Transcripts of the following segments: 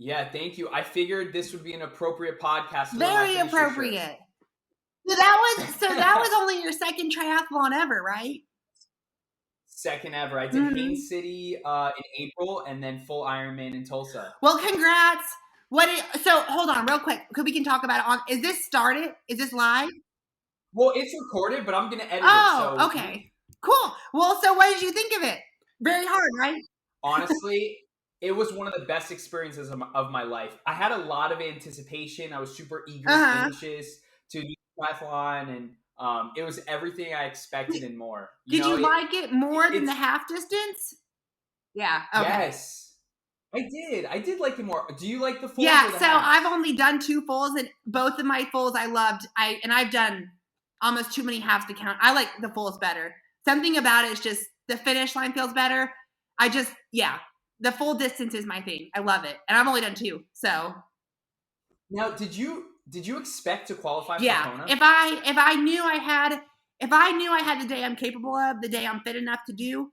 Yeah, thank you. I figured this would be an appropriate podcast. Very appropriate. So that was only your second triathlon ever, right? Second ever. I did Haines City in April, and then full Ironman in Tulsa. Well, congrats. So hold on real quick, because we can talk about it. Is this started? Is this live? Well, it's recorded, but I'm going to edit it. Oh, okay. Cool. Well, so what did you think of it? Very hard, right? Honestly, it was one of the best experiences of my life. I had a lot of anticipation. I was super eager and anxious to do triathlon, and it was everything I expected and more. Did you like it more than the half distance? Yeah. Okay. Yes. I did like it more. Do you like the fulls? Yeah, so I've only done 2 fulls, and both of my fulls I loved. I've done almost too many halves to count. I like the fulls better. Something about it is just the finish line feels better. The full distance is my thing. I love it, and I've only done 2. So now, did you expect to qualify for Kona? If I knew I had the day I'm capable of, the day I'm fit enough to do,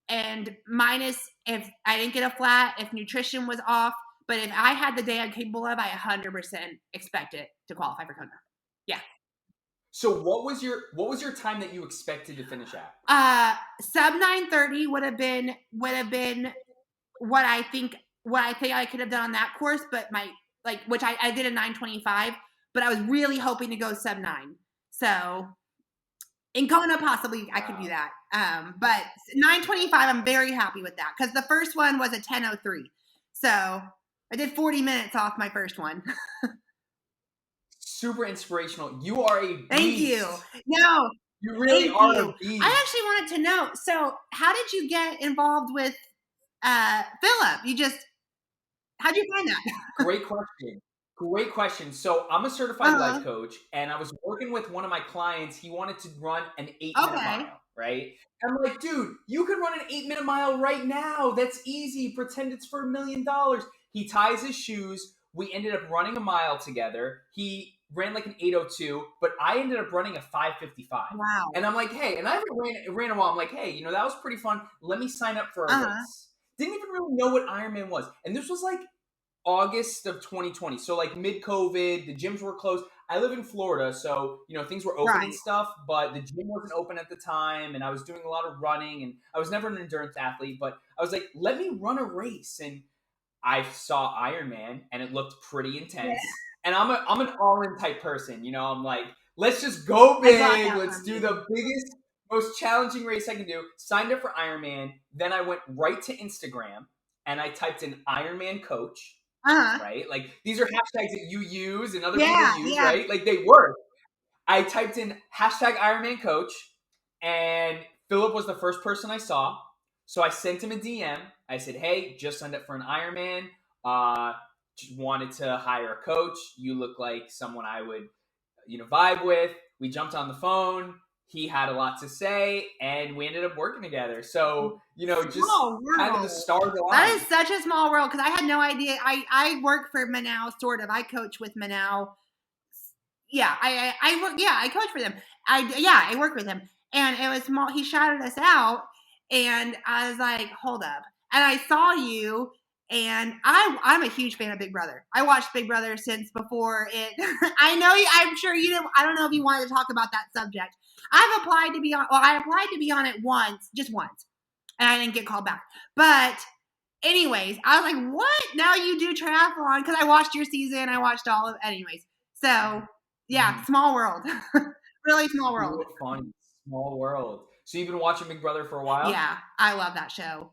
and minus if I didn't get a flat, if nutrition was off, but if I had the day I'm capable of, I 100% expect it to qualify for Kona. Yeah. So what was your time that you expected to finish at? Sub 9:30 would have been what I think I could have done on that course, but which I did a 9:25, but I was really hoping to go sub 9. So in Kona, possibly I could do that. But 9:25, I'm very happy with that, because the first one was a 10:03. So I did 40 minutes off my first one. Super inspirational. You are a beast. Thank you. No, you really are a beast. I actually wanted to know, so how did you get involved with Philip? How'd you find that? Great question. So I'm a certified life coach, and I was working with one of my clients. He wanted to run an 8-minute mile, right? And I'm like, dude, you can run an 8-minute mile right now. That's easy. Pretend it's for $1 million. He ties his shoes. We ended up running a mile together. He ran like an 8:02, but I ended up running a 5:55. Wow. And I'm like, hey, and I haven't ran a while. I'm like, hey, that was pretty fun. Let me sign up for a race. Didn't even really know what Ironman was. And this was like August of 2020. So like mid-COVID, the gyms were closed. I live in Florida, so things were open and stuff, but the gym wasn't open at the time, and I was doing a lot of running, and I was never an endurance athlete, but I was like, let me run a race. And I saw Ironman, and it looked pretty intense. Yeah. And I'm an all-in type person. I'm like, let's just go big. Let's do the biggest, most challenging race I can do. Signed up for Ironman. Then I went right to Instagram, and I typed in Ironman coach. Right? Like, these are hashtags that you use and other people use, right? Like, they work. I typed in hashtag Ironman coach, and Philip was the first person I saw. So I sent him a DM. I said, hey, just signed up for an Ironman. Just wanted to hire a coach. You look like someone I would, vibe with. We jumped on the phone. He had a lot to say, and we ended up working together. So, just kind of the stars aligned. That is such a small world, because I had no idea. I work for Manaus, sort of. I coach with Manaus. Yeah, I coach for them. I work with him. And it was small. He shouted us out, and I was like, hold up. And I saw you, and I'm a huge fan of Big Brother. I watched Big Brother since before it. I'm sure you didn't. I don't know if you wanted to talk about that subject. I applied to be on it just once, and I didn't get called back. But anyways, I was like, what? Now you do triathlon? Because I watched your season. I watched all of it. Anyways. So, yeah, small world. Really small world. So fun. Small world. So you've been watching Big Brother for a while? Yeah, I love that show.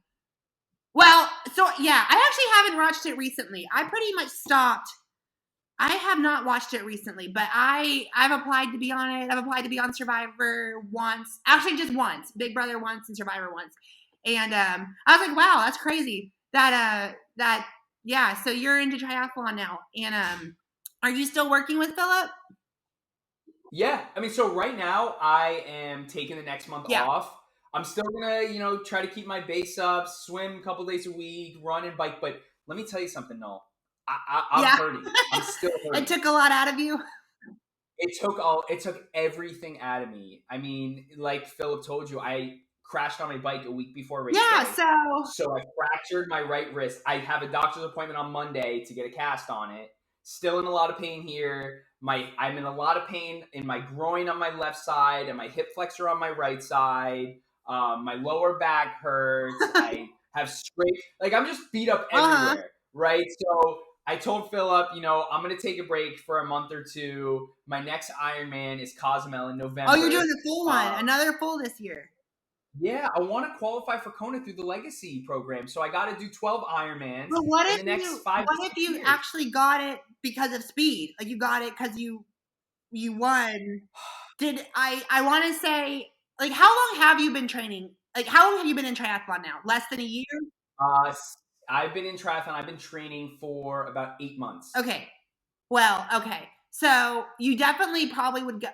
Well, so, yeah, I actually haven't watched it recently. I pretty much stopped. I have not watched it recently, but I've applied to be on it. I've applied to be on Survivor once. Actually, just once. Big Brother once and Survivor once. And I was like, wow, that's crazy. So you're into triathlon now. And are you still working with Philip? Yeah. I mean, so right now I am taking the next month off. I'm still going to, try to keep my base up, swim a couple days a week, run and bike. But let me tell you something, Noel. I'm hurting. I'm still hurting. It took a lot out of you? It took everything out of me. I mean, like Philip told you, I crashed on my bike a week before race Yeah, day. so So I fractured my right wrist. I have a doctor's appointment on Monday to get a cast on it. Still in a lot of pain here. I'm in a lot of pain in my groin on my left side and my hip flexor on my right side. My lower back hurts. I have scraped. Like, I'm just beat up everywhere, right? So I told Philip, I'm going to take a break for a month or two. My next Ironman is Cozumel in November. Oh, you're doing the full one. Another full this year. Yeah, I want to qualify for Kona through the Legacy program. So I got to do 12 Ironmans But in the next 5 what if you years. actually got it because of speed? Like, you got it because you won. Did I want to say, like, how long have you been training? Like, how long have you been in triathlon now? Less than a year? I've been in triathlon. I've been training for about 8 months. Okay. Well, okay. So you definitely probably would go.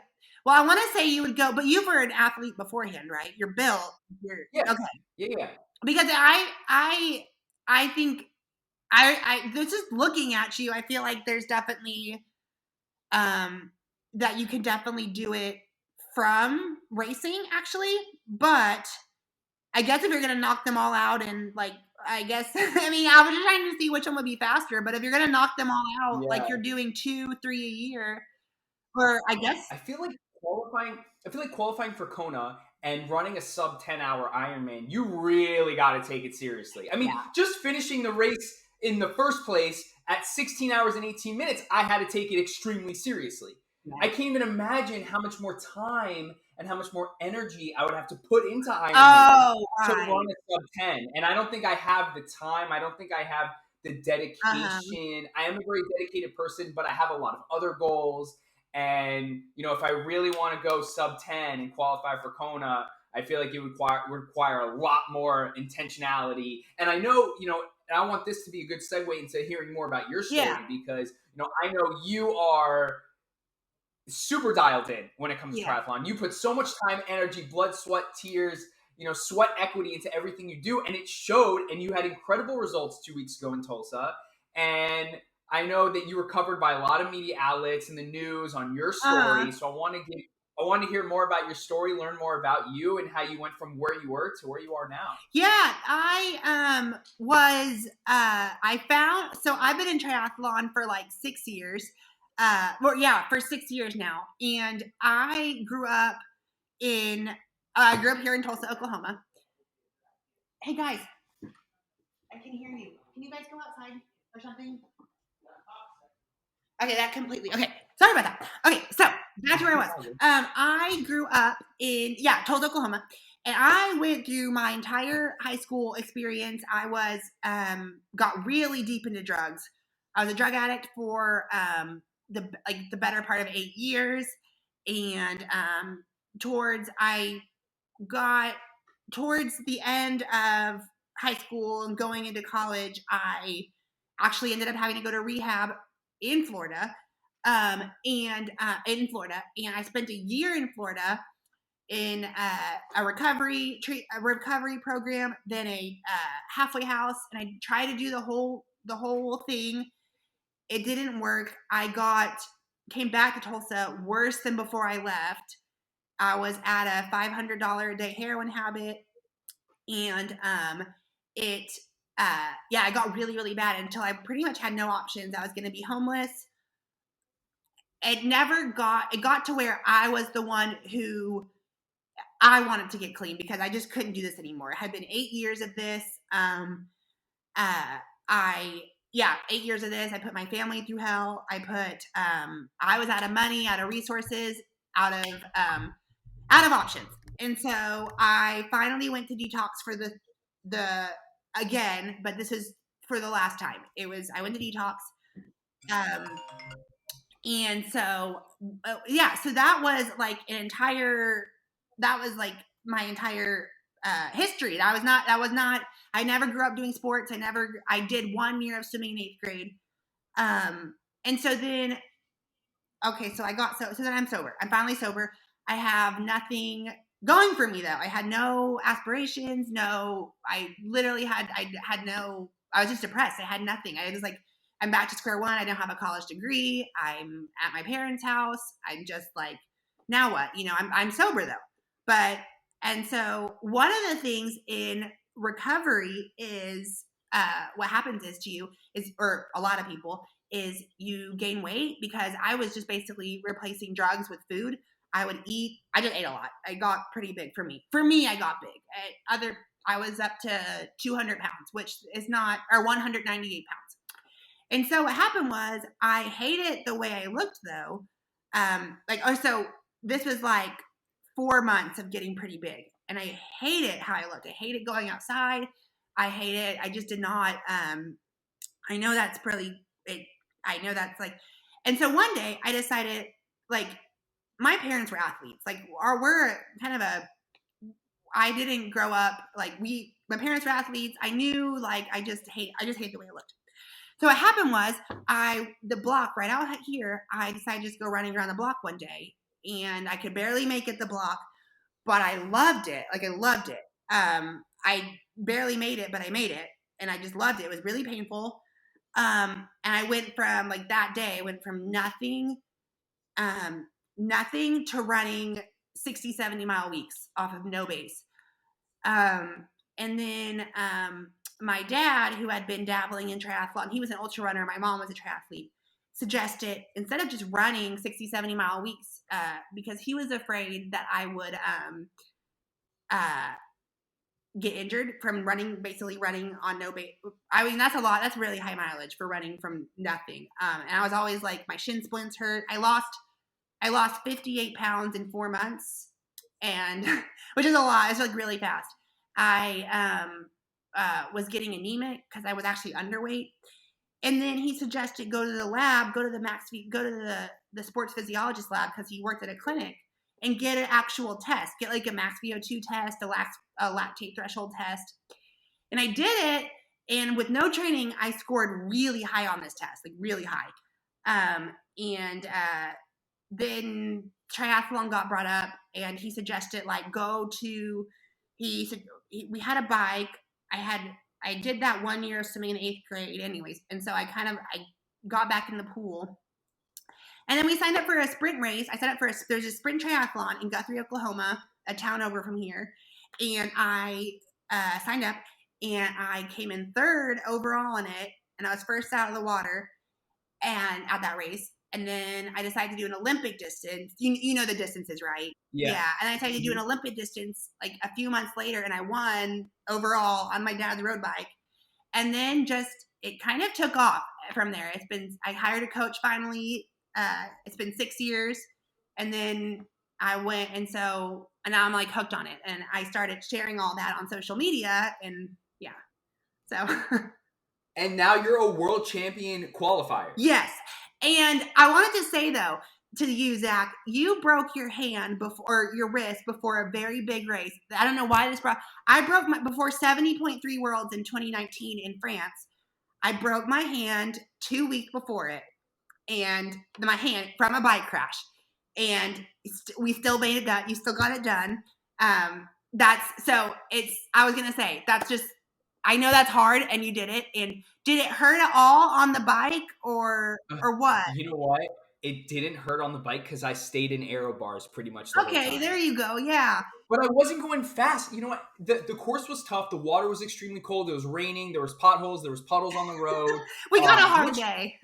Well, I want to say you would go, but you were an athlete beforehand, right? You're built. Yeah. Okay. Yeah. Because I think I just looking at you, I feel like there's definitely that you can definitely do it from racing, actually. But I guess if you're gonna knock them all out and I guess I mean I was just trying to see which one would be faster, but if you're gonna knock them all out, like you're doing 2-3 a year, or I guess I feel like qualifying for Kona and running a sub 10-hour Ironman, you really got to take it seriously. I mean, just finishing the race in the first place at 16 hours and 18 minutes, I had to take it extremely seriously. I can't even imagine how much more time and how much more energy I would have to put into Ironman to run a sub 10. And I don't think I have the time. I don't think I have the dedication. I am a very dedicated person, but I have a lot of other goals. And, if I really want to go sub 10 and qualify for Kona, I feel like it would require a lot more intentionality. And I know, and I want this to be a good segue into hearing more about your story because, I know you are super dialed in when it comes to triathlon. You put so much time, energy, blood, sweat, tears, sweat equity into everything you do. And it showed, and you had incredible results 2 weeks ago in Tulsa. And I know that you were covered by a lot of media outlets and the news on your story. So I want to hear more about your story, learn more about you and how you went from where you were to where you are now. Yeah, so I've been in triathlon for like 6 years. For 6 years now. And I grew up here in Tulsa, Oklahoma. Hey guys, I can hear you. Can you guys go outside or something? Okay, okay. Sorry about that. Okay, so back to where I was. I grew up in Tulsa, Oklahoma, and I went through my entire high school experience. I was got really deep into drugs. I was a drug addict for the better part of 8 years, and towards the end of high school and going into college, I actually ended up having to go to rehab in Florida, and I spent a year in Florida in a recovery program, then a halfway house, and I tried to do the whole thing. It didn't work. Came back to Tulsa worse than before I left. I was at a $500 a day heroin habit, and I got really, really bad until I pretty much had no options. I was going to be homeless. It got to where I was the one who I wanted to get clean because I just couldn't do this anymore. It had been 8 years of this. 8 years of this. I put my family through hell. I was out of money, out of resources, out of options. And so I finally went to detox for again, but this is for the last time. I went to detox. And so, so that was like my entire history. I never grew up doing sports. I did 1 year of swimming in 8th grade. And so then, okay, so then I'm sober. I'm finally sober. I have nothing going for me though. I had no aspirations. I was just depressed. I had nothing. I was like, I'm back to square one. I don't have a college degree. I'm at my parents' house. I'm just like, now what? I'm sober though. But And so one of the things in recovery is what happens is to you is, or a lot of people, is you gain weight, because I was just basically replacing drugs with food. I just ate a lot. I got pretty big for me. For me, I got big. I was up to 200 pounds, which is not, or 198 pounds. And so what happened was I hated the way I looked though. So this was like 4 months of getting pretty big, and I hated how I looked. I hated going outside. I just did not, I know that's I know that's like, and so one day I decided, like, my parents were athletes. Like, we're kind of I didn't grow up, like, my parents were athletes. I knew, like, I just hate the way I looked. So what happened was, the block right out here, I decided to just go running around the block one day, and I could barely make it the block, but I loved it. Like, I loved it. I barely made it, but I made it, and I just loved it. It was really painful. And I went from, like, that day, I went from nothing to running 60, 70 mile weeks off of no base. And then my dad, who had been dabbling in triathlon, he was an ultra runner. My mom was a triathlete, suggested, instead of just running 60, 70 mile weeks, because he was afraid that I would get injured from basically running on no base. I mean, that's a lot. That's really high mileage for running from nothing. And I was always like, my shin splints hurt. I lost 58 pounds in 4 months, and which is a lot. It's like really fast. I was getting anemic because I was actually underweight. And then he suggested go to the lab, go to the sports physiologist lab, because he worked at a clinic, and get an actual test, get like a max VO2 test, a lactate threshold test. And I did it, and with no training, I scored really high on this test, like really high. Then triathlon got brought up, and he suggested, like, he said, we had a bike. I did that 1 year of swimming in 8th grade anyways. And so I got back in the pool, and then we signed up for a sprint race. I signed up there's a sprint triathlon in Guthrie, Oklahoma, a town over from here. And I signed up, and I came in 3rd overall in it. And I was first out of the water and at that race. And then I decided to do an Olympic distance. You know the distances, right? Yeah. And I decided to do an Olympic distance like a few months later, and I won overall on my dad's road bike. And then it kind of took off from there. I hired a coach finally. It's been 6 years. And then I went, and now I'm like hooked on it. And I started sharing all that on social media, and yeah. So. And now you're a world champion qualifier. Yes. And I wanted to say, though, to you, Zach, you broke your hand or your wrist before a very big race. I don't know why I broke before 70.3 Worlds in 2019 in France. I broke my hand 2 weeks before it, and my hand from a bike crash. And we still made it done. You still got it done. I was going to say, that's just, I know that's hard, and you did it. And did it hurt at all on the bike or what? You know what? It didn't hurt on the bike because I stayed in aero bars pretty much the whole time. Okay, there you go. Yeah. But I wasn't going fast. You know what? The course was tough. The water was extremely cold. It was raining. There was potholes. There was puddles on the road. We got a hard day.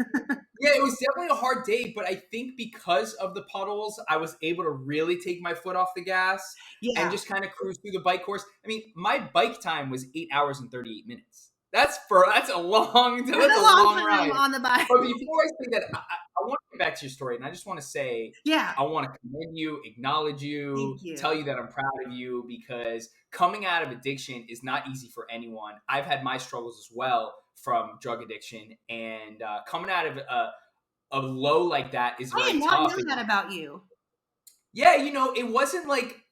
Yeah, it was definitely a hard day. But I think because of the puddles, I was able to really take my foot off the gas and just kind of cruise through the bike course. I mean, my bike time was 8 hours and 38 minutes. That's a long ride on the bike. But before I say that, I want to get back to your story, and I just want to say, I want to commend you, acknowledge you, tell you that I'm proud of you, because coming out of addiction is not easy for anyone. I've had my struggles as well from drug addiction, and coming out of a low like that is very tough. I did not know that about you. Yeah, it wasn't like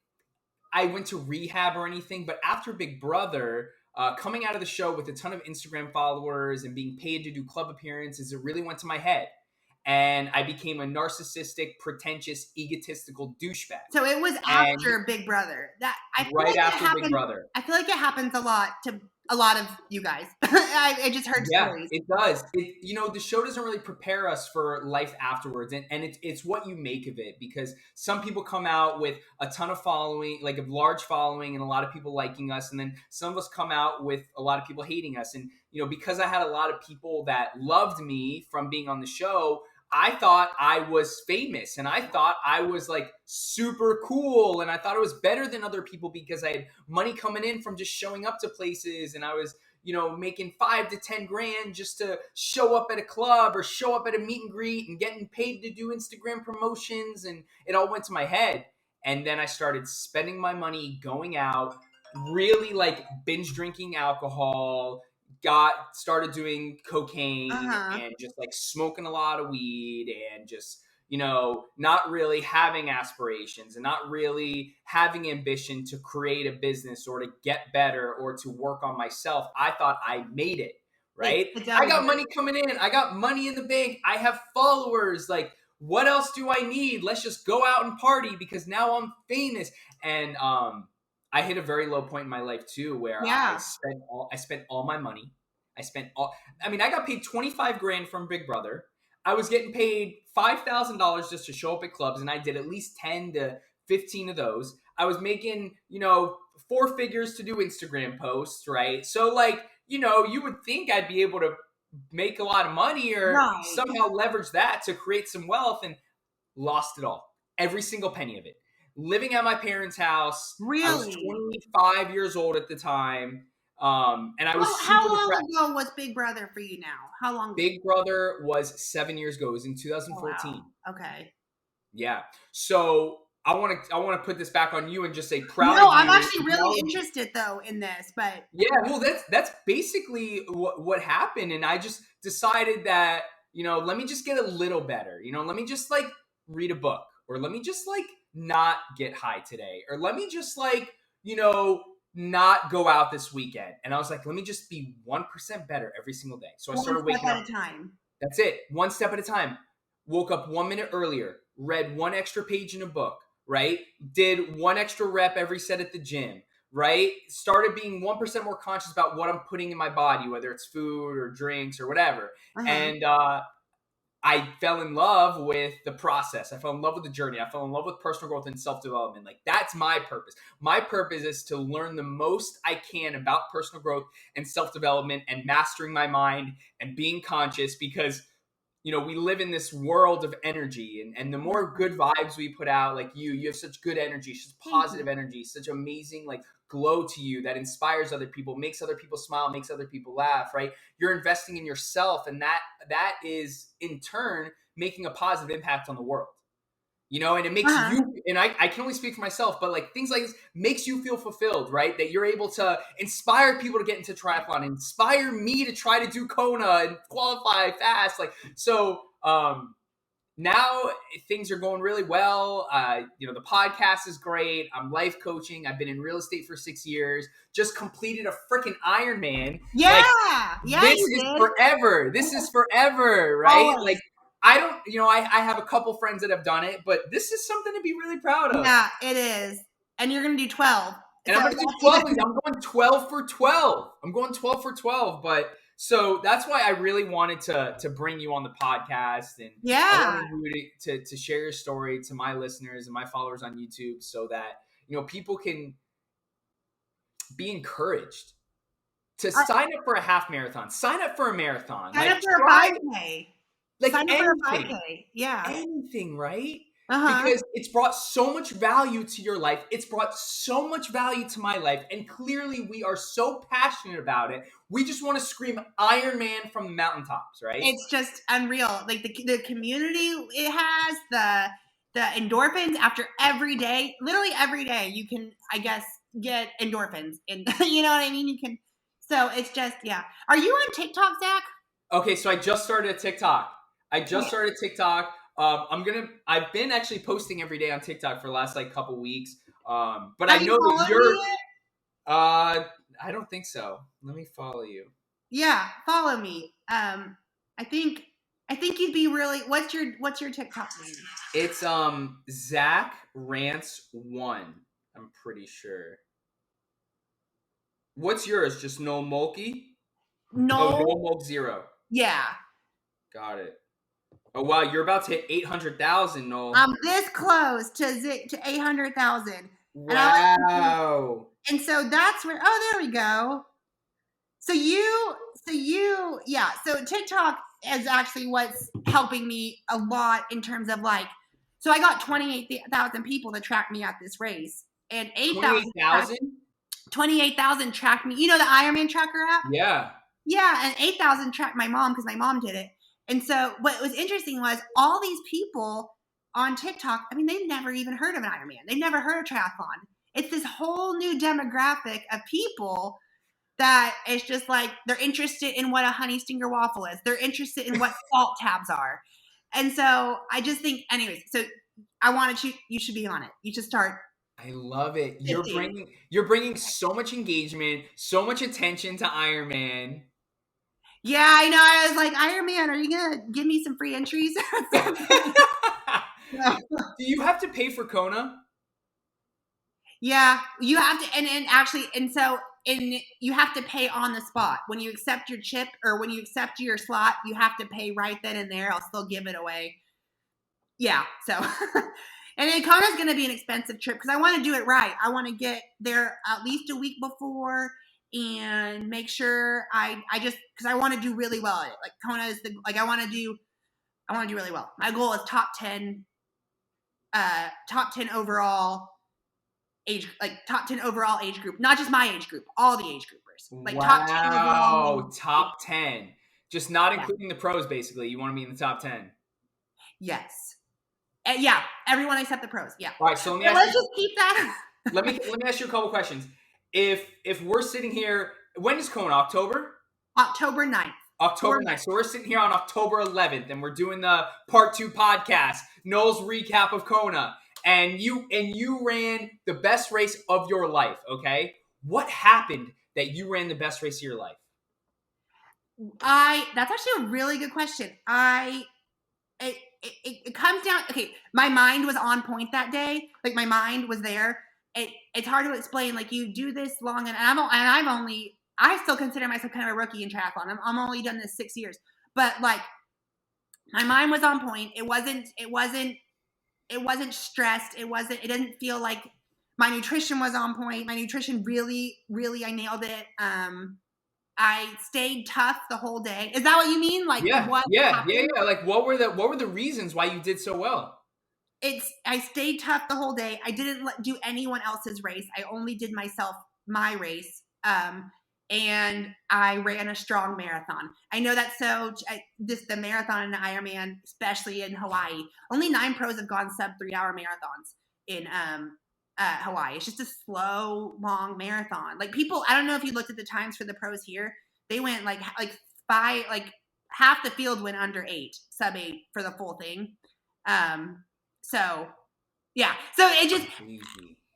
I went to rehab or anything, but after Big Brother, coming out of the show with a ton of Instagram followers and being paid to do club appearances, it really went to my head. And I became a narcissistic, pretentious, egotistical douchebag. So it was after Big Brother. After Big Brother. I feel like it happens a lot to a lot of you guys. I just heard stories. It does. The show doesn't really prepare us for life afterwards, and it's what you make of it, because some people come out with a ton of following, like a large following, and a lot of people liking us, and then some of us come out with a lot of people hating us. And because I had a lot of people that loved me from being on the show, I thought I was famous, and I thought I was like super cool, and I thought it was better than other people because I had money coming in from just showing up to places, and I was making 5 to 10 grand just to show up at a club or show up at a meet and greet and getting paid to do Instagram promotions. And it all went to my head. And then I started spending my money going out, really like binge drinking alcohol, started doing cocaine and just like smoking a lot of weed and just not really having aspirations and not really having ambition to create a business or to get better or to work on myself. I thought I made it, right? I got money coming in. I got money in the bank. I have followers. Like, what else do I need? Let's just go out and party because now I'm famous. And I hit a very low point in my life too, where I spent all my money. I got paid 25 grand from Big Brother. I was getting paid $5,000 just to show up at clubs, and I did at least 10 to 15 of those. I was making, 4 figures to do Instagram posts, right? So, you would think I'd be able to make a lot of money or somehow leverage that to create some wealth, and lost it all. Every single penny of it. Living at my parents' house. Really? I was 25 years old at the time. And I was how long ago was Big Brother for you now? How long? Big Brother was 7 years ago. It was in 2014. Wow. Okay. Yeah. So I want to put this back on you and just say proud of you. No, I'm actually really interested though in this, but yeah, well, that's basically what happened, and I just decided that let me just get a little better. Let me just like read a book, or let me just like not get high today, or let me just like not go out this weekend. And I was like, let me just be 1% better every single day. So I started waking up. 1 step at a time. That's it. 1 step at a time. Woke up 1 minute earlier, read 1 extra page in a book, right? Did 1 extra rep every set at the gym, right? Started being 1% more conscious about what I'm putting in my body, whether it's food or drinks or whatever. And I fell in love with the process. I fell in love with the journey. I fell in love with personal growth and self-development. Like, that's my purpose. My purpose is to learn the most I can about personal growth and self-development and mastering my mind and being conscious, because we live in this world of energy, and the more good vibes we put out, like you have such good energy, such positive energy, such amazing like glow to you that inspires other people, makes other people smile, makes other people laugh, right? You're investing in yourself, and that is in turn making a positive impact on the world. And it makes you, and I can only speak for myself, but like things like this makes you feel fulfilled, right? That you're able to inspire people to get into triathlon, inspire me to try to do Kona and qualify fast. Like, so now things are going really well. The podcast is great. I'm life coaching. I've been in real estate for 6 years. Just completed a freaking Ironman. Yeah. This is forever. This is forever, right? Oh. Like, I don't, I have a couple friends that have done it, but this is something to be really proud of. Yeah, it is. And you're going to do 12. And I'm going to do 12. I'm going 12 for 12. I'm going 12 for 12. But so that's why I really wanted to bring you on the podcast. And I wanted you to share your story to my listeners and my followers on YouTube, so that, people can be encouraged to sign up for a half marathon, sign up for a marathon. Sign up for a 5K. Like sign up anything, for a 5K. Yeah. Anything, right? Because it's brought so much value to your life. It's brought so much value to my life. And clearly we are so passionate about it. We just want to scream Ironman from the mountaintops, right? It's just unreal. Like the community it has, the endorphins after every day, literally every day you can, I guess, get endorphins. And you know what I mean? You can, so it's just, yeah. Are you on TikTok, Zach? Okay, so I just started a TikTok. I've been actually posting every day on TikTok for the last like couple weeks. But I know that you're, I don't think so. Let me follow you. Yeah, follow me. I think you'd be really, what's your TikTok name? It's, Zach Rance 1. I'm pretty sure. What's yours? Just no Mulkey? Oh, No, no Mulk 0. yeah. Got it. Oh wow, you're about to hit 800,000, Noel. I'm this close to 800,000. Wow. And so that's where, oh, there we go. So TikTok is actually what's helping me a lot in terms of like, so I got 28,000 people to track me at this race, and 28,000 tracked me. You know the Ironman tracker app? Yeah. Yeah, and 8,000 tracked my mom because my mom did it. And so what was interesting was all these people on TikTok, I mean, they've never even heard of an Ironman. They've never heard of triathlon. It's this whole new demographic of people that is just like, they're interested in what a honey stinger waffle is. They're interested in what salt tabs are. And so I just think, anyways, so I wanted you should be on it. You should start. I love it. You're bringing so much engagement, so much attention to Ironman. Yeah, I know. I was like, Ironman, are you going to give me some free entries? Do you have to pay for Kona? Yeah, you have to, and you have to pay on the spot. When you accept your chip or when you accept your slot, you have to pay right then and there. I'll still give it away. Yeah, so, and then Kona's going to be an expensive trip because I want to do it right. I want to get there at least a week before and make sure because I want to do really well at it. Like Kona is I want to do really well. My goal is top 10 overall top 10 overall age group, not just my age group, all the age groupers. Like wow, top 10 overall. Top 10. Just not including the pros, basically. You want to be in the top 10. Yes. Yeah, everyone except the pros. Yeah. All right, so let's just keep that. let me ask you a couple questions. If we're sitting here, when is Kona? October 9th. October 9th. So we're sitting here on October 11th, and we're doing the part 2 podcast, Noel's recap of Kona. And you ran the best race of your life, okay? What happened that you ran the best race of your life? That's actually a really good question. It comes down, okay, my mind was on point that day. Like my mind was there. It's hard to explain. Like you do this long and I still consider myself kind of a rookie in triathlon. I'm only done this 6 years, but like my mind was on point. It wasn't stressed. It didn't feel like my nutrition was on point. My nutrition really, really, I nailed it. I stayed tough the whole day. Is that what you mean? Like yeah. happened? Like what were the reasons why you did so well? I stayed tough the whole day. I didn't do anyone else's race. I only did my race. And I ran a strong marathon. I know that's the marathon and the Ironman, especially in Hawaii. Only 9 pros have gone sub 3-hour marathons in Hawaii. It's just a slow, long marathon. Like people, I don't know if you looked at the times for the pros here. They went like half the field went under 8, sub 8 for the full thing. So yeah. So it just,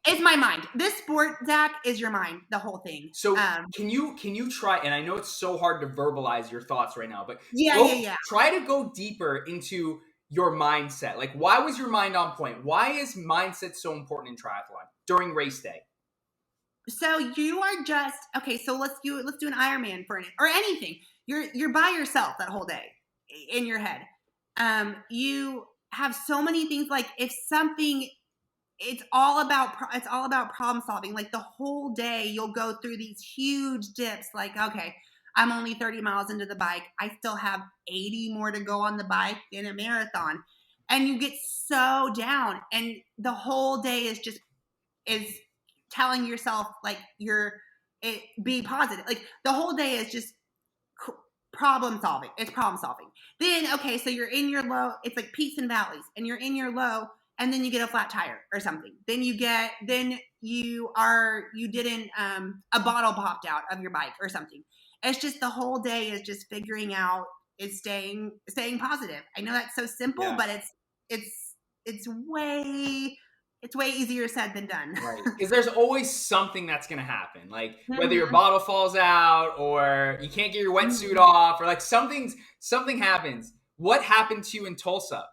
it's my mind. This sport, Zach, is your mind, the whole thing. So can you try, and I know it's so hard to verbalize your thoughts right now, but try to go deeper into your mindset. Like, why was your mind on point? Why is mindset so important in triathlon during race day? So you are just, okay, so let's do an Ironman or anything. You're by yourself that whole day in your head. You have so many things, like if something, it's all about problem solving. Like the whole day you'll go through these huge dips. Like, okay, I'm only 30 miles into the bike. I still have 80 more to go on the bike in a marathon. And you get so down, and the whole day is telling yourself like be positive. Like the whole day is just problem solving. It's problem solving. Then, okay, so you're in your low, it's like peaks and valleys, and you're in your low, and then you get a flat tire or something. Then you didn't, a bottle popped out of your bike or something. It's just the whole day is just figuring out, is staying positive. I know that's so simple, but it's way easier said than done. Right. Because there's always something that's going to happen. Like whether your bottle falls out or you can't get your wetsuit off, or like something happens. What happened to you in Tulsa?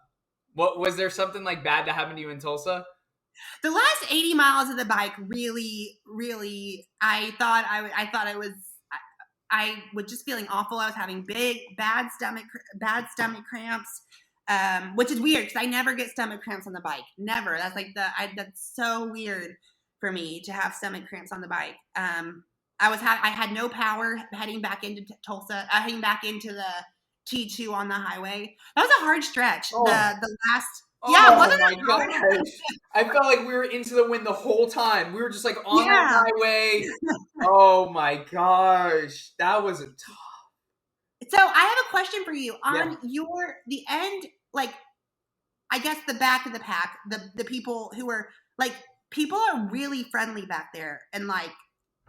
Was there something like bad that happened to you in Tulsa? The last 80 miles of the bike really, I thought I was just feeling awful. I was having bad stomach cramps, which is weird because I never get stomach cramps on the bike. Never. That's like that's so weird for me to have stomach cramps on the bike. I had no power heading back into Tulsa, heading back into the T2 on the highway. That was a hard stretch. Oh. The last. Yeah, wasn't it hard? I felt like we were into the wind the whole time. We were just like on the highway. Oh my gosh, that was a tough. So I have a question for you on the end, like I guess the back of the pack, the people who are like, people are really friendly back there, and like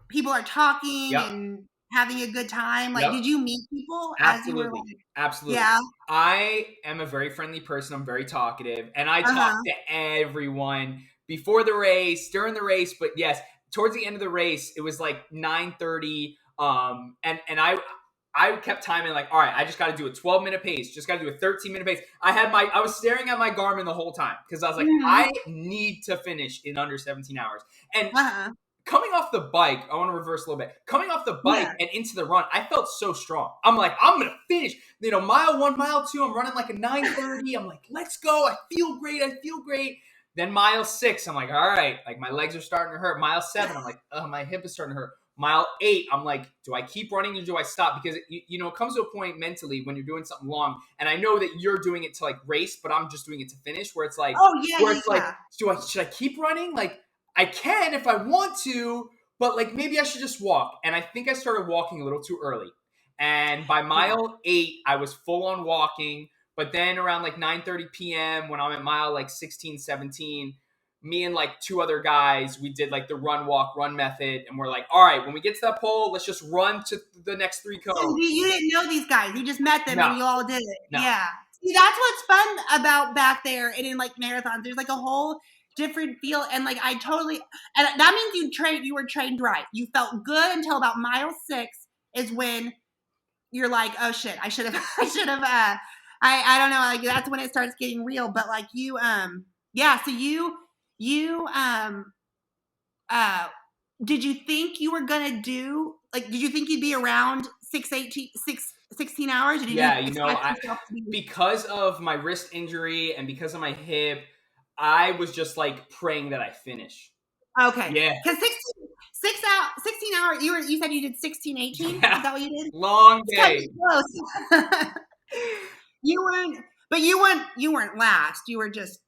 people are talking and having a good time. Like, did you meet people as you were? Absolutely. Yeah. I am a very friendly person. I'm very talkative, and I talk to everyone before the race, during the race. But yes, towards the end of the race, it was like 9:30. And I kept timing like, all right, I just got to do a 12-minute pace. Just got to do a 13-minute pace. I was staring at my Garmin the whole time because I was like, I need to finish in under 17 hours. And coming off the bike, I want to reverse a little bit. Coming off the bike and into the run, I felt so strong. I'm like, I'm going to finish. You know, mile 1, mile 2, I'm running like a 9:30. I'm like, let's go. I feel great. Then mile 6, I'm like, all right. Like my legs are starting to hurt. Mile 7, I'm like, my hip is starting to hurt. Mile 8, I'm like, do I keep running or do I stop? Because, you know, it comes to a point mentally when you're doing something long. And I know that you're doing it to like race, but I'm just doing it to finish where it's like, like, should I keep running? Like, I can if I want to, but like maybe I should just walk. And I think I started walking a little too early. And by mile 8, I was full on walking. But then around like 9:30 p.m. when I'm at mile like 16, 17, me and like 2 other guys, we did like the run, walk, run method. And we're like, all right, when we get to that pole, let's just run to the next 3 cones. So you didn't know these guys. You just met them and you all did it. No. Yeah. See, that's what's fun about back there and in like marathons. There's like a whole different feel, and like and that means you were trained right. You felt good until about mile 6 is when you're like, oh shit, I should have I don't know, like that's when it starts getting real. But like you so you did you think you were gonna do, like, did you think you'd be around 16 hours? Or did you because of my wrist injury and because of my hip, I was just like praying that I finish. Okay. Yeah. Because 16 hours, you said you did 16, 18? Yeah. Is that what you did? Long day. Close. You weren't last. You were just.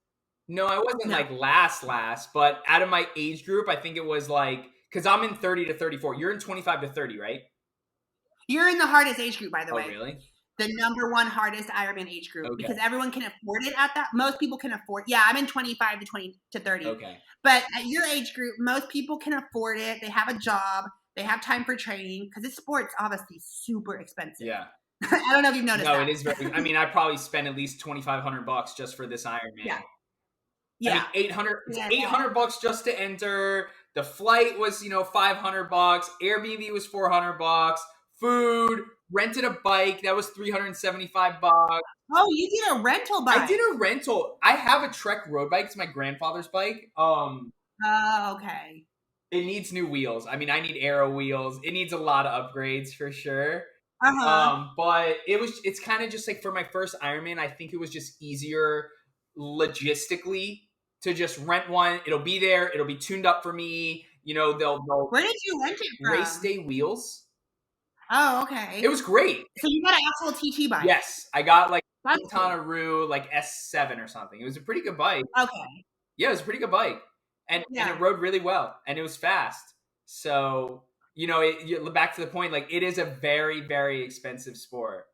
No, I wasn't like last, but out of my age group, I think it was like, because I'm in 30 to 34. You're in 25 to 30, right? You're in the hardest age group, by the way. Oh, really? The number 1 hardest Ironman age group, because everyone can afford it at that. Most people can afford. Yeah, I'm in 25 to 30. Okay. But at your age group, most people can afford it. They have a job. They have time for training, because this sport's obviously super expensive. Yeah. I don't know if you've noticed that. No, it is very. I mean, I probably spent at least $2,500 just for this Ironman. Yeah. Yeah. I mean, $800 just to enter. The flight was, $500. Airbnb was $400. Food. Rented a bike. That was $375. Oh, you did a rental bike. I did a rental. I have a Trek road bike. It's my grandfather's bike. Okay. It needs new wheels. I mean, I need aero wheels. It needs a lot of upgrades for sure. But it's kind of just like for my first Ironman, I think it was just easier logistically to just rent one. It'll be there. It'll be tuned up for me. They'll Where did you rent it from? Race Day Wheels. Oh, okay. It was great. So you got an actual TT bike? Yes. I got like a Tonaroo, like S7 or something. It was a pretty good bike. Okay. Yeah, it was a pretty good bike. And it rode really well. And it was fast. So, back to the point, like, it is a very, very expensive sport.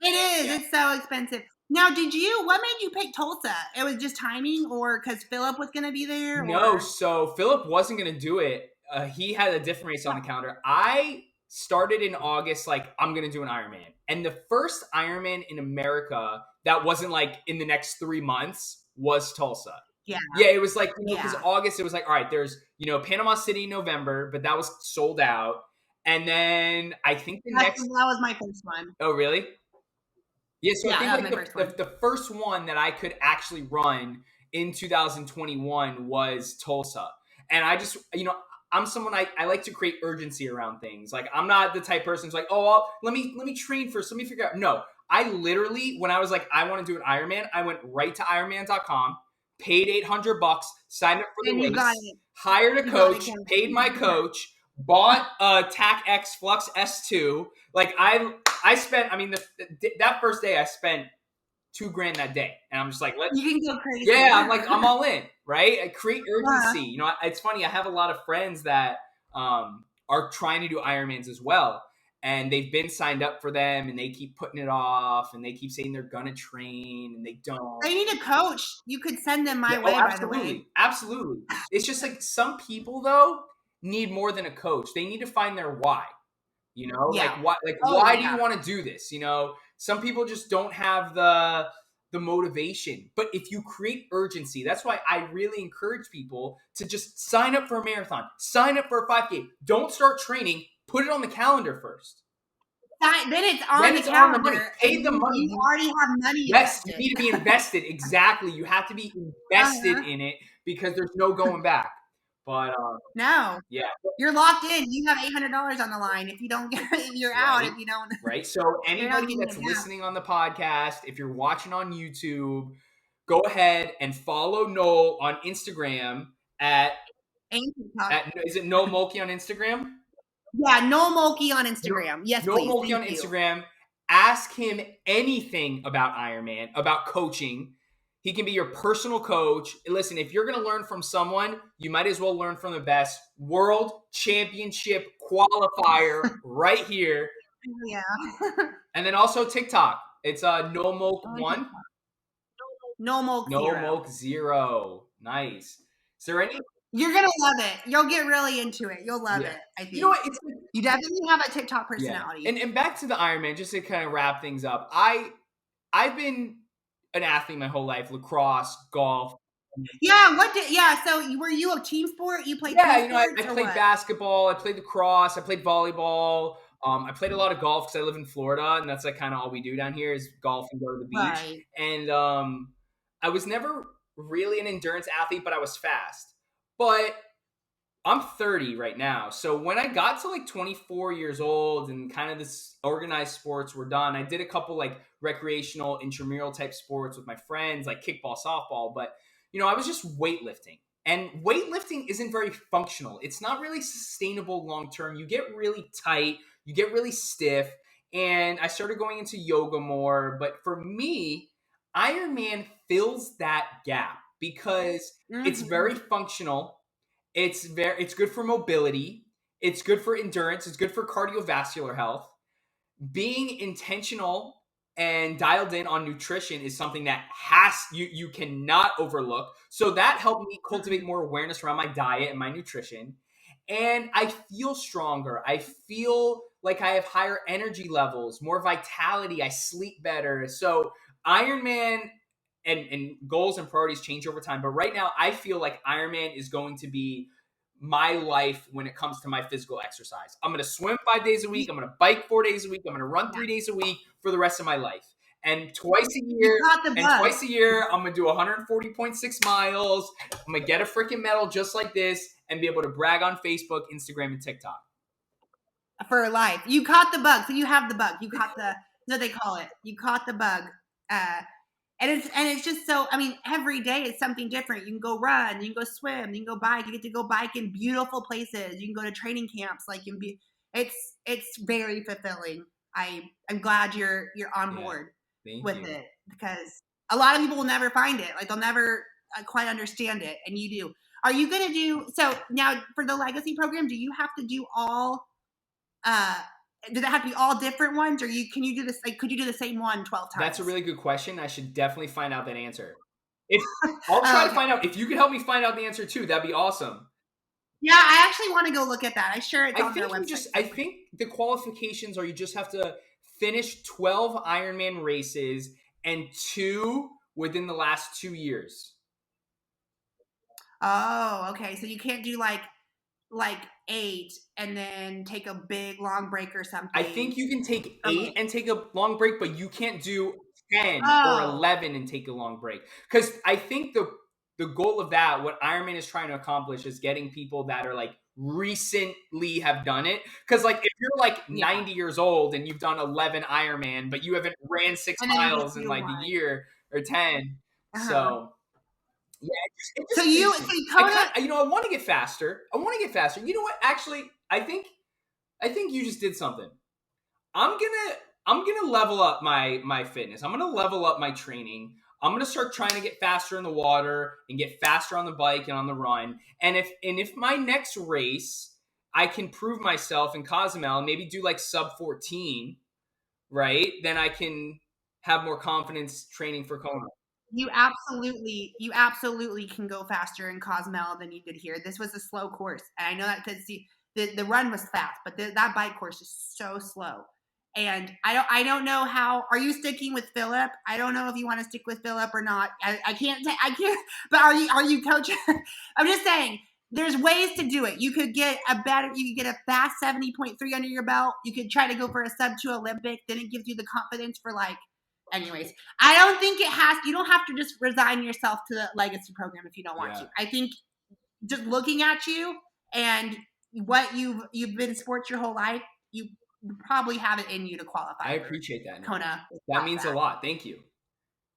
It is. Yeah. It's so expensive. Now, what made you pick Tulsa? It was just timing, or because Philip was going to be there? No, so Philip wasn't going to do it. He had a different race on the calendar. I started in August, like, I'm going to do an Ironman. And the first Ironman in America that wasn't, like, in the next 3 months was Tulsa. Yeah. Yeah, it was like, because August, it was like, all right, there's, Panama City in November, but that was sold out. And then I think that was my first one. Oh, really? Yeah, so I think like the first one that I could actually run in 2021 was Tulsa. And I just, I'm someone I like to create urgency around things. Like I'm not the type person who's like, oh, let me train first. Let me figure out. No, I literally, when I was like, I want to do an Ironman, I went right to Ironman.com, paid $800, signed up for the And you got race, it. hired a You got coach, it. paid my coach, bought a Tac X Flux S2. Like I spent, I mean, that first day I spent $2,000 that day, and I'm just like, You can go crazy. yeah, I'm all in, right? I create urgency. It's funny. I have a lot of friends that are trying to do Ironmans as well, and they've been signed up for them, and they keep putting it off, and they keep saying they're gonna train, and they don't. They need a coach. You could send them my way, by the way. Absolutely. It's just like some people though need more than a coach. They need to find their why. Yeah. Why do you want to do this? Some people just don't have the motivation. But if you create urgency, that's why I really encourage people to just sign up for a marathon, sign up for a 5K. Don't start training. Put it on the calendar first. Then it's on the calendar. Pay the money. You already have money Yes, invested. you need to be invested. Exactly. You have to be invested in it because there's no going back. But no, yeah, you're locked in. You have $800 on the line. If you don't, you're out. If you don't, right. So anybody that's listening on the podcast, if you're watching on YouTube, go ahead and follow Noel on Instagram at is it Noel Mulkey on Instagram? Yeah, Noel Mulkey on Instagram. Yes, Noel please. Mulkey on Instagram. Ask him anything about Ironman, about coaching. He can be your personal coach. Listen, if you're going to learn from someone, you might as well learn from the best. World Championship Qualifier right here. Yeah. And then also TikTok. It's Noel Mulk 1. Noel Mulk 0. Noel Mulk 0. Nice. Is there any? You're going to love it. You'll get really into it. You'll love it, I think. You know what? You definitely have a TikTok personality. Yeah. And back to the Ironman, just to kind of wrap things up. I've been an athlete my whole life, lacrosse, golf. Yeah, so were you a team sport? You played team sports? I played basketball, I played lacrosse, I played volleyball. I played a lot of golf because I live in Florida, and that's like kind of all we do down here is golf and go to the beach. Right. And I was never really an endurance athlete, but I was fast. But I'm 30 right now. So when I got to like 24 years old and kind of this organized sports were done, I did a couple like recreational intramural type sports with my friends, like kickball, softball. But, I was just weightlifting. And weightlifting isn't very functional. It's not really sustainable long-term. You get really tight. You get really stiff. And I started going into yoga more. But for me, Ironman fills that gap because it's very functional. It's good for mobility. It's good for endurance. It's good for cardiovascular health. Being intentional and dialed in on nutrition is something that you cannot overlook. So that helped me cultivate more awareness around my diet and my nutrition. And I feel stronger. I feel like I have higher energy levels, more vitality. I sleep better. So Ironman and goals and priorities change over time. But right now, I feel like Ironman is going to be my life when it comes to my physical exercise. I'm going to swim 5 days a week. I'm going to bike 4 days a week. I'm going to run 3 days a week for the rest of my life. And twice a year, I'm going to do 140.6 miles. I'm going to get a freaking medal just like this and be able to brag on Facebook, Instagram, and TikTok. For life. You caught the bug. So you have the bug. You caught what they call it. You caught the bug. And it's just so, I mean, every day is something different. You can go run, you can go swim, you can go bike. You get to go bike in beautiful places. You can go to training camps. It's very fulfilling. I'm glad you're on board with it because a lot of people will never find it. Like they'll never quite understand it, and you do. Are you going to do so now for the legacy program? Do you have to do all? Does it have to be all different ones, or can you do this? Like, could you do the same one 12 times? That's a really good question. I should definitely find out that answer. I'll try to find out. If you could help me find out the answer too, that'd be awesome. Yeah, I actually want to go look at that. I'm sure it's on their website. I think the qualifications are you just have to finish 12 Ironman races and 2 within the last 2 years. Oh, okay. So you can't do like 8 and then take a big long break or something. I think you can take 8 and take a long break, but you can't do 10 or 11 and take a long break. Because I think the goal of that, what Ironman is trying to accomplish is getting people that are like recently have done it. Because like if you're like 90 years old and you've done 11 Ironman, but you haven't ran 6 miles in like a year or 10. So yeah, it just so you I want to get faster. You know what? Actually, I think you just did something. I'm gonna level up my fitness. I'm gonna level up my training. I'm gonna start trying to get faster in the water and get faster on the bike and on the run. And if my next race I can prove myself in Cozumel, maybe do like sub 14, right? Then I can have more confidence training for Kona. You absolutely can go faster in Cozumel than you did here. This was a slow course, and I know that because the run was fast, but that bike course is so slow. And I don't know how. Are you sticking with Philip? I don't know if you want to stick with Philip or not. I can't. But are you coaching? I'm just saying. There's ways to do it. You could get a fast 70.3 under your belt. You could try to go for a sub 2 Olympic. Then it gives you the confidence for like. Anyways, I don't think you don't have to just resign yourself to the legacy program if you don't want to. I think just looking at you and what you've been in sports your whole life, you probably have it in you to qualify. I appreciate that. Kona. That means a lot. Thank you.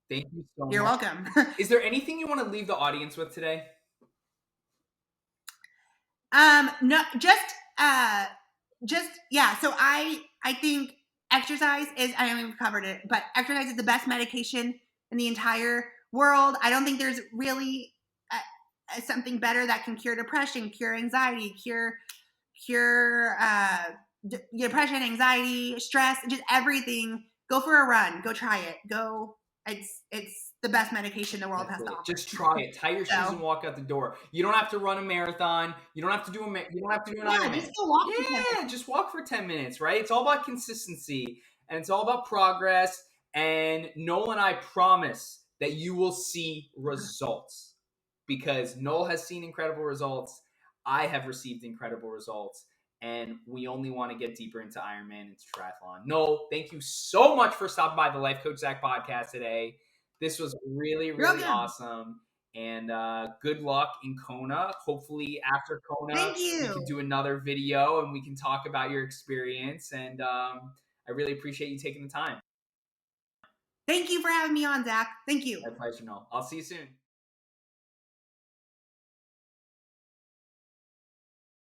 Thank you so much. You're welcome. Is there anything you want to leave the audience with today? No, just yeah. So I think exercise is, I mean, we've covered it, but exercise is the best medication in the entire world. I don't think there's really something better that can cure depression, cure anxiety, cure depression, anxiety, stress, just everything. Go for a run. Go try it. Go. It's the best medication the world has to offer. Just try it. Tie your shoes and walk out the door. You don't have to run a marathon. You don't have to do an Ironman. Just go walk. Just walk for 10 minutes, right? It's all about consistency and it's all about progress. And Noel and I promise that you will see results because Noel has seen incredible results. I have received incredible results. And we only want to get deeper into Ironman and triathlon. Noel, thank you so much for stopping by the Life Coach Zach podcast today. This was really, really awesome. And good luck in Kona. Hopefully after Kona, we can do another video and we can talk about your experience. And I really appreciate you taking the time. Thank you for having me on, Zach. Thank you. My pleasure, Noel. I'll see you soon.